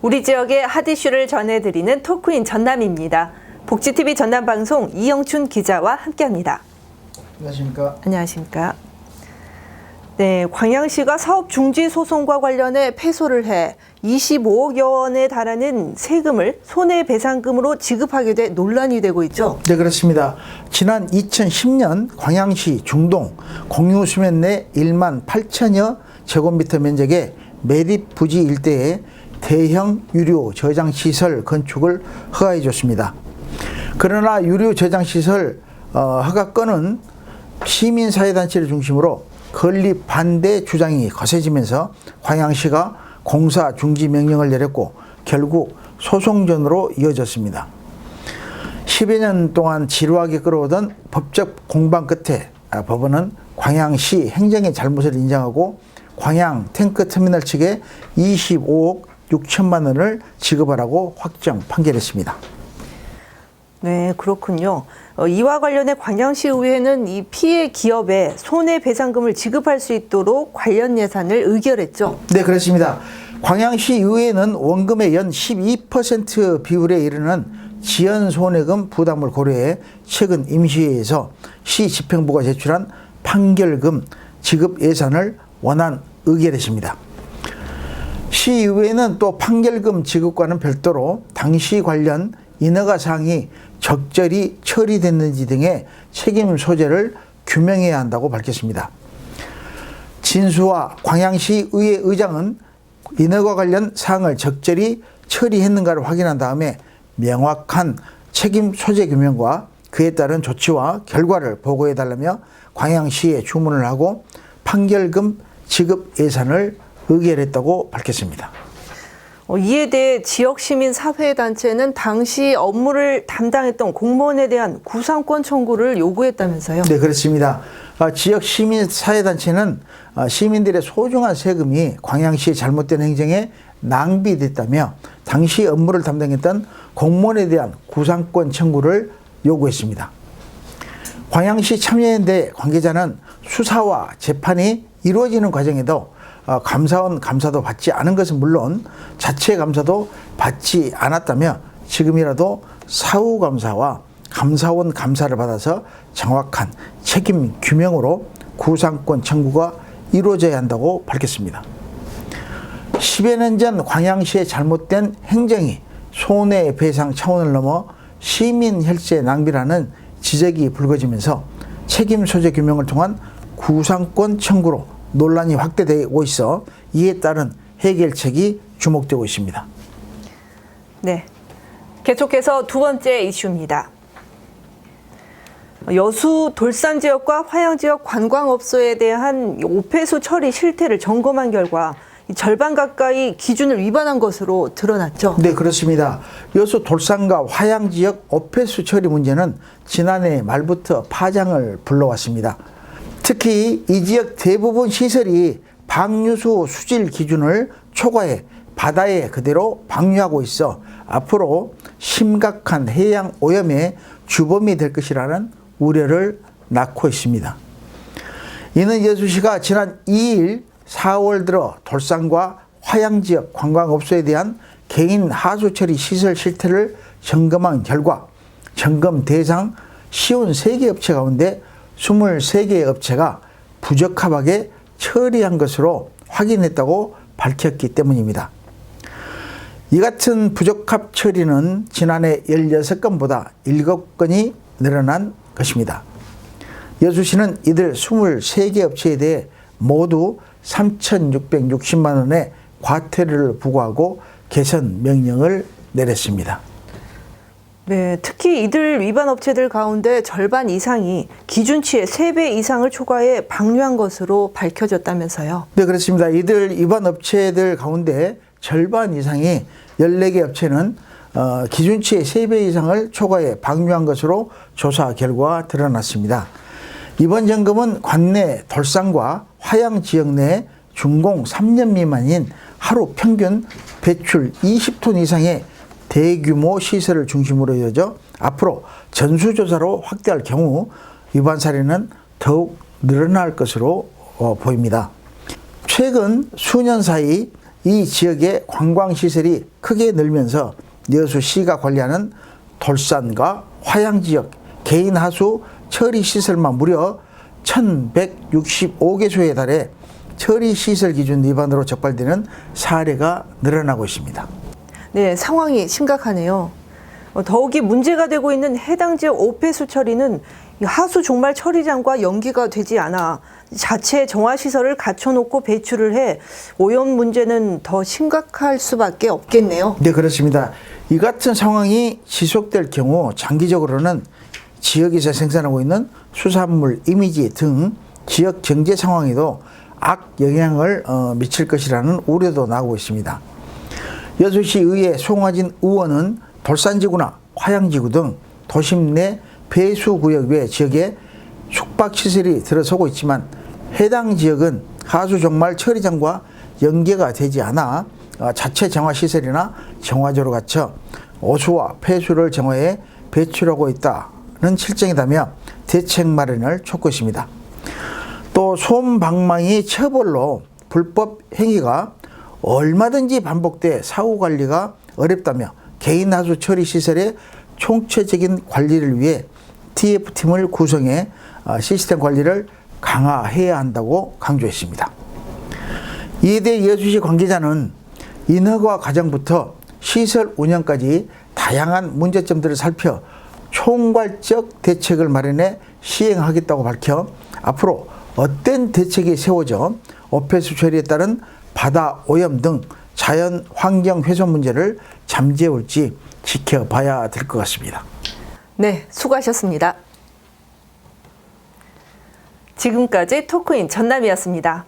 우리 지역의 핫 이슈를 전해드리는 토크인 전남입니다. 복지TV 전남방송 이영춘 기자와 함께합니다. 안녕하십니까. 안녕하십니까. 네, 광양시가 사업 중지 소송과 관련해 패소를 해 25억여 원에 달하는 세금을 손해배상금으로 지급하게 돼 논란이 되고 있죠. 네, 그렇습니다. 지난 2010년 광양시 중동 공유수면 내 1만 8천여 제곱미터 면적의 매립 부지 일대에 대형 유료 저장시설 건축을 허가해 줬습니다. 그러나 유료 저장시설 허가권은 시민사회단체를 중심으로 건립 반대 주장이 거세지면서 광양시가 공사 중지 명령을 내렸고 결국 소송전으로 이어졌습니다. 10여 년 동안 지루하게 끌어오던 법적 공방 끝에 법원은 광양시 행정의 잘못을 인정하고 광양 탱크터미널 측에 25억 6천만 원을 지급하라고 확정 판결했습니다. 네, 그렇군요. 이와 관련해 광양시의회는 이 피해 기업에 손해배상금을 지급할 수 있도록 관련 예산을 의결했죠. 네, 그렇습니다. 광양시의회는 원금의 연 12% 비율에 이르는 지연손해금 부담을 고려해 최근 임시회에서 시 집행부가 제출한 판결금 지급 예산을 원안 의결했습니다. 시의회는 또 판결금 지급과는 별도로 당시 관련 인허가 사항이 적절히 처리됐는지 등의 책임 소재를 규명해야 한다고 밝혔습니다. 진수와 광양시 의회 의장은 인허가 관련 사항을 적절히 처리했는가를 확인한 다음에 명확한 책임 소재 규명과 그에 따른 조치와 결과를 보고해달라며 광양시에 주문을 하고 판결금 지급 예산을 의결했다고 밝혔습니다. 이에 대해 지역시민사회단체는 당시 업무를 담당했던 공무원에 대한 구상권 청구를 요구했다면서요? 네, 그렇습니다. 지역시민사회단체는 시민들의 소중한 세금이 광양시의 잘못된 행정에 낭비됐다며 당시 업무를 담당했던 공무원에 대한 구상권 청구를 요구했습니다. 광양시 참여연대 관계자는 수사와 재판이 이루어지는 과정에도 감사원 감사도 받지 않은 것은 물론 자체 감사도 받지 않았다며 지금이라도 사후 감사와 감사원 감사를 받아서 정확한 책임 규명으로 구상권 청구가 이루어져야 한다고 밝혔습니다. 10여 년 전 광양시의 잘못된 행정이 손해배상 차원을 넘어 시민 혈세 낭비라는 지적이 불거지면서 책임 소재 규명을 통한 구상권 청구로 논란이 확대되고 있어 이에 따른 해결책이 주목되고 있습니다. 네, 계속해서 두 번째 이슈입니다. 여수 돌산 지역과 화양 지역 관광업소에 대한 오폐수 처리 실태를 점검한 결과 절반 가까이 기준을 위반한 것으로 드러났죠. 네, 그렇습니다. 여수 돌산과 화양 지역 오폐수 처리 문제는 지난해 말부터 파장을 불러왔습니다. 특히 이 지역 대부분 시설이 방류수 수질 기준을 초과해 바다에 그대로 방류하고 있어 앞으로 심각한 해양 오염의 주범이 될 것이라는 우려를 낳고 있습니다. 이는 여수시가 지난 2일 4월 들어 돌산과 화양 지역 관광업소에 대한 개인 하수처리 시설 실태를 점검한 결과 점검 대상 53개 업체 가운데 23개의 업체가 부적합하게 처리한 것으로 확인했다고 밝혔기 때문입니다. 이 같은 부적합 처리는 지난해 16건보다 7건이 늘어난 것입니다. 여수시는 이들 23개 업체에 대해 모두 3,660만 원의 과태료를 부과하고 개선 명령을 내렸습니다. 네, 특히 이들 위반 업체들 가운데 절반 이상이 기준치의 3배 이상을 초과해 방류한 것으로 밝혀졌다면서요. 네, 그렇습니다. 이들 위반 업체들 가운데 절반 이상이 14개 업체는 기준치의 3배 이상을 초과해 방류한 것으로 조사 결과 드러났습니다. 이번 점검은 관내 돌산과 화양 지역 내 준공 3년 미만인 하루 평균 배출 20톤 이상의 대규모 시설을 중심으로 이어져 앞으로 전수조사로 확대할 경우 위반 사례는 더욱 늘어날 것으로 보입니다. 최근 수년 사이 이 지역의 관광시설이 크게 늘면서 여수시가 관리하는 돌산과 화양지역 개인 하수 처리시설만 무려 1165개소에 달해 처리시설 기준 위반으로 적발되는 사례가 늘어나고 있습니다. 네, 상황이 심각하네요. 더욱이 문제가 되고 있는 해당 지역 오폐수 처리는 하수 종말 처리장과 연계가 되지 않아 자체 정화시설을 갖춰놓고 배출을 해 오염 문제는 더 심각할 수밖에 없겠네요. 네, 그렇습니다. 이 같은 상황이 지속될 경우 장기적으로는 지역에서 생산하고 있는 수산물, 이미지 등 지역 경제 상황에도 악영향을 미칠 것이라는 우려도 나오고 있습니다. 여수시의회 송화진 의원은 돌산지구나 화양지구 등 도심 내 폐수구역 외 지역에 숙박시설이 들어서고 있지만 해당 지역은 하수종말 처리장과 연계가 되지 않아 자체 정화시설이나 정화조로 갖춰 오수와 폐수를 정화해 배출하고 있다는 실정이다며 대책 마련을 촉구했습니다. 또 솜방망이 처벌로 불법 행위가 얼마든지 반복돼 사후관리가 어렵다며 개인 하수 처리 시설의 총체적인 관리를 위해 TF팀을 구성해 시스템 관리를 강화해야 한다고 강조했습니다. 이에 대해 여수시 관계자는 인허가 과정부터 시설 운영까지 다양한 문제점들을 살펴 총괄적 대책을 마련해 시행하겠다고 밝혀 앞으로 어떤 대책이 세워져 오폐수 처리에 따른 바다 오염 등 자연 환경 훼손 문제를 잠재울지 지켜봐야 될 것 같습니다. 네, 수고하셨습니다. 지금까지 토크인 전남이었습니다.